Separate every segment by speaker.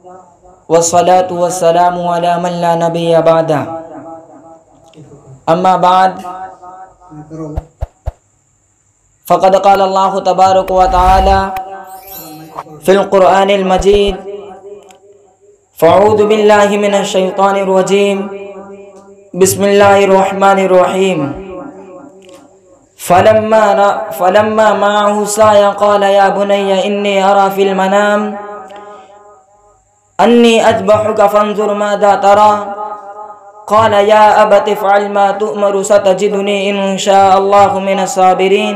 Speaker 1: والصلاة والسلام على من لا نبي بعده أما بعد فقد قال الله تبارك وتعالى في القرآن المجيد فأعوذ بالله من الشيطان الرجيم بسم الله الرحمن الرحيم فلما معه سعي قال يا بني إني أرى في المنام أني أذبحك فانظر ماذا ترى قال يا أبت افعل ما تؤمر ستجدني إن شاء الله من الصابرين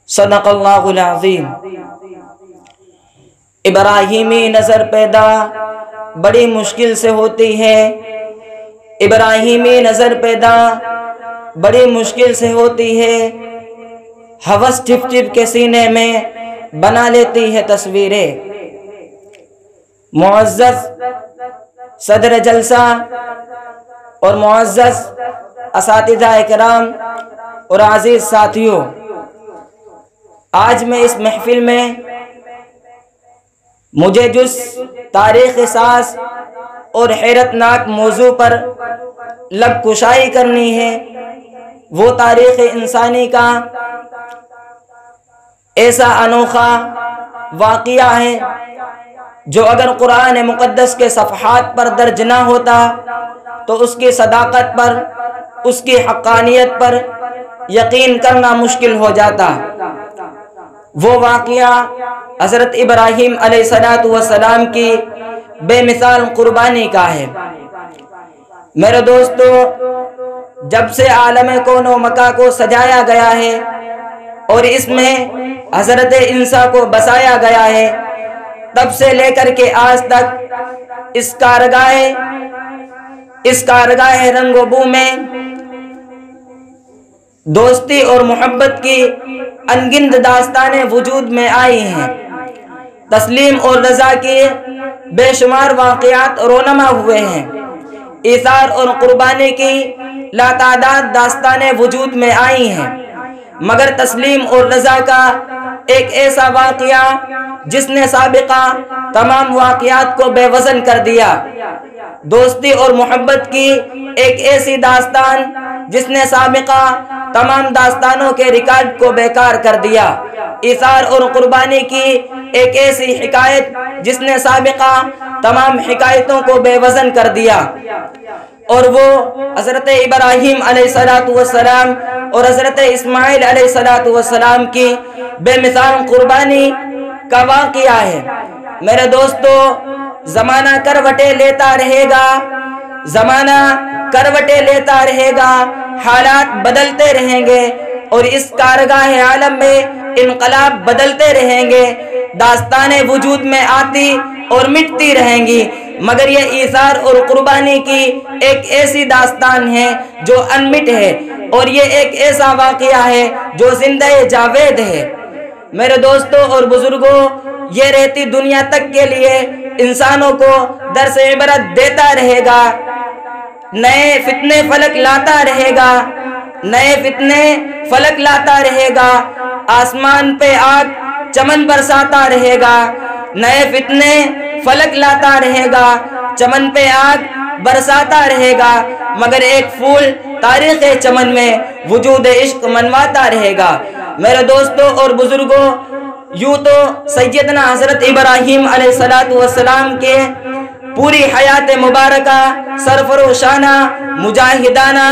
Speaker 1: صدق اللہ العظیم۔ ابراہیمی نظر پیدا بڑی مشکل سے ہوتی ہے، ابراہیمی نظر پیدا بڑی مشکل سے ہوتی ہے، ہوس ٹپ ٹپ کے سینے میں بنا لیتی ہے تصویریں۔ معزز صدر جلسہ اور معزز اساتذہ اکرام اور عزیز ساتھیوں، آج میں اس محفل میں مجھے جس تاریخ ساز اور حیرت ناک موضوع پر لب کشائی کرنی ہے وہ تاریخ انسانی کا ایسا انوکھا واقعہ ہے جو اگر قرآن مقدس کے صفحات پر درج نہ ہوتا تو اس کی صداقت پر، اس کی حقانیت پر یقین کرنا مشکل ہو جاتا۔ وہ واقعہ حضرت ابراہیم علیہ السلام کی بے مثال قربانی کا ہے۔ میرے دوستو، جب سے عالم کون و مکان کو سجایا گیا ہے اور اس میں حضرت انسان کو بسایا گیا ہے، تب سے لے کر کے آج تک اس کارگاہ رنگ و بو میں دوستی اور محبت کی انگنت داستانیں وجود میں آئی ہیں۔ تسلیم اور رضا کی بے شمار واقعات رونما ہوئے ہیں، ایثار اور قربانی کی لاتعداد داستانیں وجود میں آئی ہیں، مگر تسلیم اور رضا کا ایک ایسا واقعہ جس نے سابقہ تمام واقعات کو بے وزن کر دیا، دوستی اور محبت کی ایک ایسی داستان جس نے سابقہ تمام داستانوں کے ریکارڈ کو بیکار کر دیا، ایثار اور قربانی کی ایک ایسی حکایت جس نے سابقہ تمام حکایتوں کو بے وزن کر دیا، اور وہ حضرت ابراہیم علیہ السلام اور حضرت اسماعیل علیہ السلام کی بے مثال قربانی کا واقعہ ہے۔ میرے دوستو، زمانہ کروٹیں لیتا رہے گا، زمانہ کروٹیں لیتا رہے گا، حالات بدلتے رہیں گے اور اس کارگاہ عالم میں انقلاب بدلتے رہیں گے، داستانیں وجود میں آتی اور مٹتی رہیں گی، مگر یہ ایثار اور قربانی کی ایک ایسی داستان ہے جو انمٹ ہے، اور یہ ایک ایسا واقعہ ہے جو زندہ جاوید ہے۔ میرے دوستوں اور بزرگوں، یہ رہتی دنیا تک کے لیے انسانوں کو درس عبرت دیتا رہے گا، نئے فتنے فلک لاتا رہے گا، نئے فتنے فلک لاتا رہے گا، آسمان پہ آگ چمن برساتا رہے گا، نئے فتنے فلک لاتا رہے گا، چمن پہ آگ برساتا رہے گا، مگر ایک پھول تاریخ چمن میں وجود عشق منواتا رہے گا۔ میرے دوستوں اور بزرگوں، یوں تو سیدنا حضرت ابراہیم علیہ السلام کے پوری حیات مبارکہ سرفروشانہ، مجاہدانہ،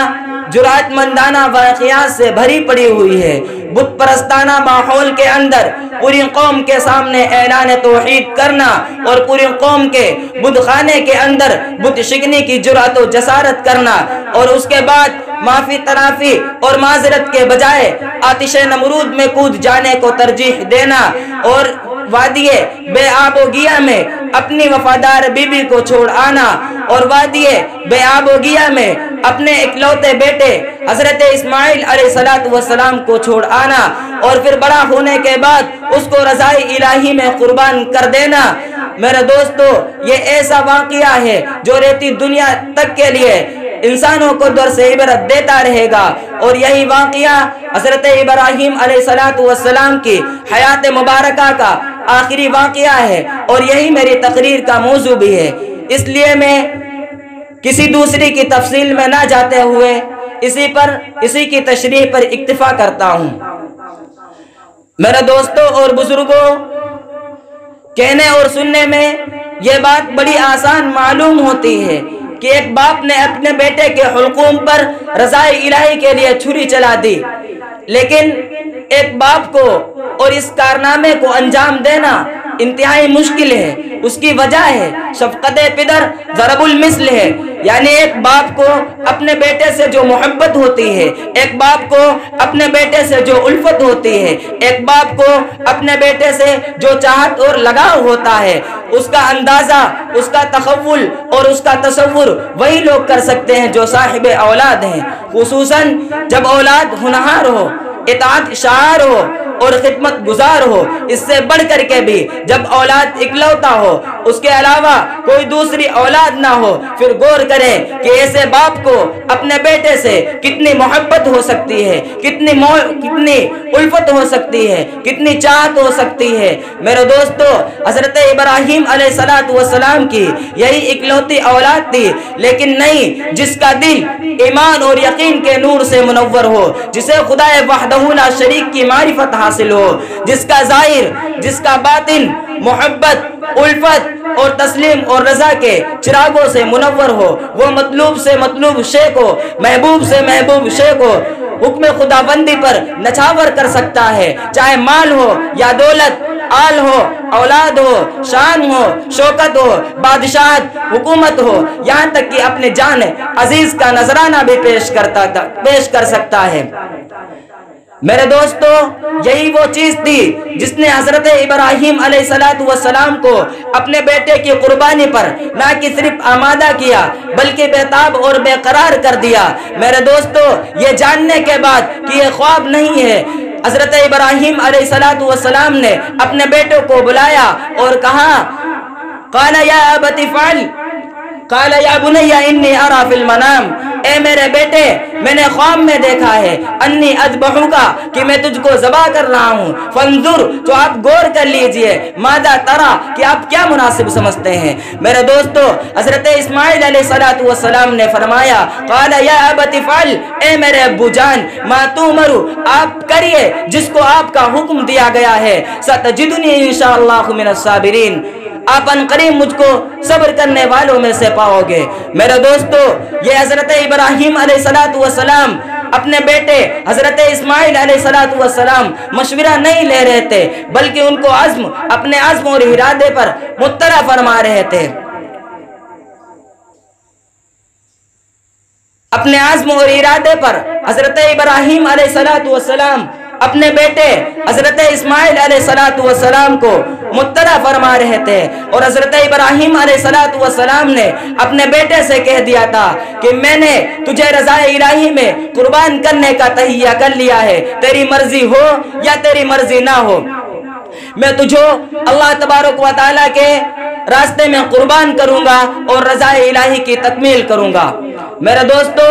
Speaker 1: جرأت مندانہ واقعات سے بھری پڑی ہوئی ہے۔ بت پرستانہ ماحول کے اندر پوری قوم کے سامنے اعلان توحید کرنا اور پوری قوم کے بت خانے کے اندر بت شکنی کی جرأت و جسارت کرنا، اور اس کے بعد معافی ترافی اور معذرت کے بجائے آتش نمرود میں کود جانے کو ترجیح دینا، اور وادی بے آب و گیا میں اپنی وفادار بیوی کو چھوڑ آنا، اور وادی بے آب و گیا میں اپنے اکلوتے بیٹے حضرت اسماعیل علیہ السلام کو چھوڑ آنا، اور پھر بڑا ہونے کے بعد اس کو رضائے الہی میں قربان کر دینا۔ میرے دوستو، یہ ایسا واقعہ ہے جو رہتی دنیا تک کے لیے انسانوں کو درس عبرت دیتا رہے گا۔ اور یہی واقعہ حضرت ابراہیم علیہ السلام کی حیات مبارکہ کا آخری واقعہ ہے، اور یہی میری تقریر کا موضوع بھی ہے۔ اس لیے میں کسی دوسری کی تفصیل میں نہ جاتے ہوئے اسی کی تشریح پر اکتفا کرتا ہوں۔ میرے دوستوں اور بزرگوں، کہنے اور سننے میں یہ بات بڑی آسان معلوم ہوتی ہے کہ ایک باپ نے اپنے بیٹے کے حلقوم پر رضائے الہی کے لیے چھری چلا دی، لیکن ایک باپ کو اور اس کارنامے کو انجام دینا انتہائی مشکل ہے۔ اس کی وجہ ہے شفقت پدر ضرب المثل ہے، یعنی ایک باپ کو اپنے بیٹے سے جو محبت ہوتی ہے، ایک باپ کو اپنے بیٹے سے جو الفت ہوتی ہے، ایک باپ کو اپنے بیٹے سے جو چاہت اور لگاؤ ہوتا ہے، اس کا اندازہ، اس کا تخول اور اس کا تصور وہی لوگ کر سکتے ہیں جو صاحب اولاد ہیں، خصوصاً جب اولاد ہونہار ہو، اطاعت شعار ہو اور خدمت گزار ہو۔ اس سے بڑھ کر کے بھی جب اولاد اکلوتا ہو، اس کے علاوہ کوئی دوسری اولاد نہ ہو، پھر غور کریں کہ ایسے باپ کو اپنے بیٹے سے کتنی محبت ہو سکتی ہے، کتنی الفت ہو سکتی ہے، کتنی چاہت ہو سکتی ہے۔ میرے دوستو، حضرت ابراہیم علیہ السلام کی یہی اکلوتی اولاد تھی، لیکن نہیں جس کا دل ایمان اور یقین کے نور سے منور ہو، جسے خدا وحدہ لا شریک کی معرفت حاصل ہو، جس کا ظاہر، جس کا باطن محبت، الفت اور تسلیم اور رضا کے چراغوں سے منور ہو، وہ مطلوب سے مطلوب شے کو، محبوب سے محبوب شے کو حکم خداوندی پر نچھاور کر سکتا ہے، چاہے مال ہو یا دولت، آل ہو، اولاد ہو، شان ہو، شوکت ہو، بادشاہت، حکومت ہو، یہاں تک کہ اپنے جان عزیز کا نذرانہ بھی پیش کر سکتا ہے۔ میرے دوستو، یہی وہ چیز تھی جس نے حضرت ابراہیم علیہ السلام کو اپنے بیٹے کی قربانی پر نہ کہ صرف آمادہ کیا بلکہ بےتاب اور بے قرار کر دیا۔ میرے دوستو، یہ جاننے کے بعد کہ یہ خواب نہیں ہے، حضرت ابراہیم علیہ السلام نے اپنے بیٹے کو بلایا اور کہا، قال یا ابت افعل، قال یا بنی انی ارى فی المنام، اے میرے بیٹے، میں نے خواب میں دیکھا ہے، انی اذبحک، کہ میں تجھ کو ذبح کر رہا ہوں، فانظر، تو آپ غور کر لیجئے، ماذا ترى، کہ آپ کیا مناسب سمجھتے ہیں۔ میرے دوستو، حضرت اسماعیل علیہ السلام نے فرمایا، قال یا ابت افعل، اے میرے ابو جان، ما تؤمر، آپ کریے جس کو آپ کا حکم دیا گیا ہے، ستجدنی انشاءاللہ من الصابرین، آپ ان قریب مجھ کو صبر کرنے والوں میں سے پاؤ گے۔ میرے دوستو، یہ حضرت ابراہیم علیہ السلام اپنے بیٹے حضرت اسماعیل علیہ السلام مشورہ نہیں لے رہے تھے، بلکہ ان کو اپنے عزم اور ارادے پر مطلع فرما رہے تھے۔ اپنے عزم اور ارادے پر حضرت ابراہیم علیہ السلام اپنے بیٹے حضرت اسماعیل علیہ السلام کو مطلع فرما رہے تھے، اور حضرت ابراہیم علیہ السلام نے اپنے بیٹے سے کہہ دیا تھا کہ میں نے تجھے رضائے الہی میں قربان کرنے کا تہیہ کر لیا ہے، تیری مرضی ہو یا تیری مرضی نہ ہو، میں تجھے اللہ تبارک و تعالیٰ کے راستے میں قربان کروں گا اور رضائے الہی کی تکمیل کروں گا۔ میرے دوستو،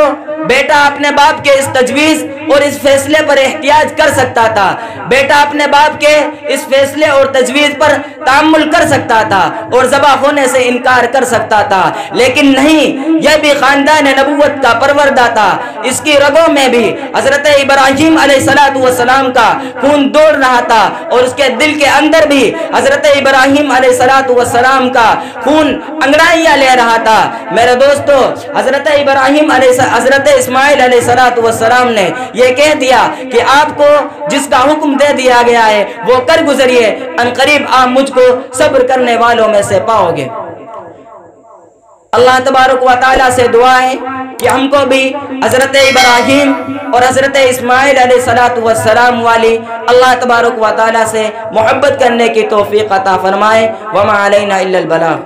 Speaker 1: بیٹا اپنے باپ کے اس تجویز اور اس فیصلے پر احتجاج کر سکتا تھا، بیٹا اپنے باپ کے اس فیصلے اور تجویز پر تأمل کر سکتا تھا اور ذبح ہونے سے انکار کر سکتا تھا، لیکن نہیں، یہ بھی خاندان نبوت کا پروردہ تھا، اس کی رگوں میں بھی حضرت ابراہیم علیہ السلام کا خون دوڑ رہا تھا، اور اس کے دل کے اندر بھی حضرت ابراہیم علیہ السلام کا خون انگڑائیاں لے رہا تھا۔ میرے دوستو، حضرت اسماعیل علیہ السلام نے یہ کہہ دیا کہ آپ کو جس کا حکم دے دیا گیا ہے وہ کر گزریے، ان قریب آپ مجھ کو صبر کرنے والوں میں سے پاؤ گے۔ اللہ تبارک و تعالیٰ سے دعا ہے کہ ہم کو بھی حضرت ابراہیم اور حضرت اسماعیل علیہ السلام والی اللہ تبارک و تعالیٰ سے محبت کرنے کی توفیق عطا فرمائے۔ وما علینا الا البلاغ۔